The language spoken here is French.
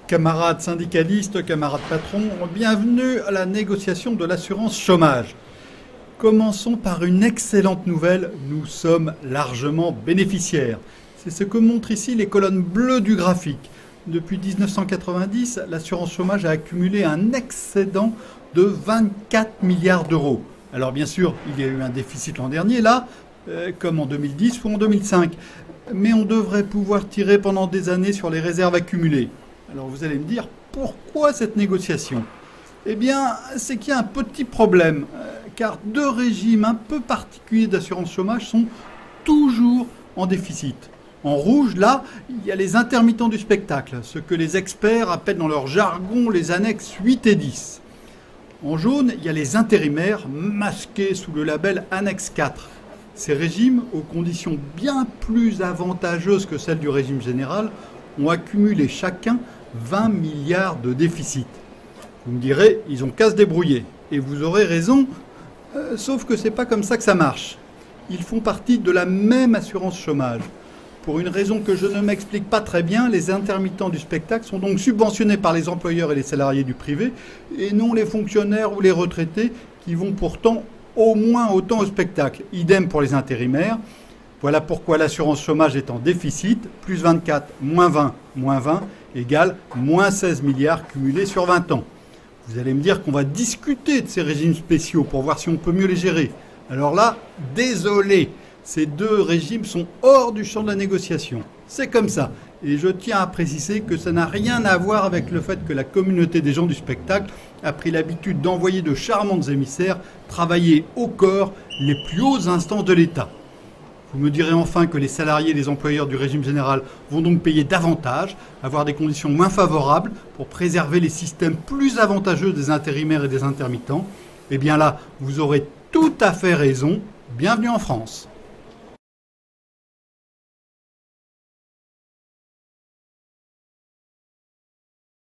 Camarades syndicalistes, camarades patrons, bienvenue à la négociation de l'assurance chômage. Commençons par une excellente nouvelle, nous sommes largement bénéficiaires. C'est ce que montrent ici les colonnes bleues du graphique. Depuis 1990, l'assurance chômage a accumulé un excédent de 24 milliards d'euros. Alors bien sûr, il y a eu un déficit l'an dernier, là, comme en 2010 ou en 2005. Mais on devrait pouvoir tirer pendant des années sur les réserves accumulées. Alors vous allez me dire, pourquoi cette négociation? Eh bien, c'est qu'il y a un petit problème, car deux régimes un peu particuliers d'assurance chômage sont toujours en déficit. En rouge, là, il y a les intermittents du spectacle, ce que les experts appellent dans leur jargon les annexes 8 et 10. En jaune, il y a les intérimaires masqués sous le label annexe 4. Ces régimes, aux conditions bien plus avantageuses que celles du régime général, ont accumulé chacun 20 milliards de déficit. Vous me direz, ils ont qu'à se débrouiller. Et vous aurez raison, sauf que c'est pas comme ça que ça marche. Ils font partie de la même assurance chômage. Pour une raison que je ne m'explique pas très bien, les intermittents du spectacle sont donc subventionnés par les employeurs et les salariés du privé, et non les fonctionnaires ou les retraités qui vont pourtant au moins autant au spectacle. Idem pour les intérimaires. Voilà pourquoi l'assurance chômage est en déficit, plus 24, moins 20, égale moins 16 milliards cumulés sur 20 ans. Vous allez me dire qu'on va discuter de ces régimes spéciaux pour voir si on peut mieux les gérer. Alors là, désolé, ces deux régimes sont hors du champ de la négociation. C'est comme ça. Et je tiens à préciser que ça n'a rien à voir avec le fait que la communauté des gens du spectacle a pris l'habitude d'envoyer de charmantes émissaires travailler au corps les plus hauts instances de l'État. Vous me direz enfin que les salariés et les employeurs du régime général vont donc payer davantage, avoir des conditions moins favorables pour préserver les systèmes plus avantageux des intérimaires et des intermittents. Eh bien là, vous aurez tout à fait raison. Bienvenue en France.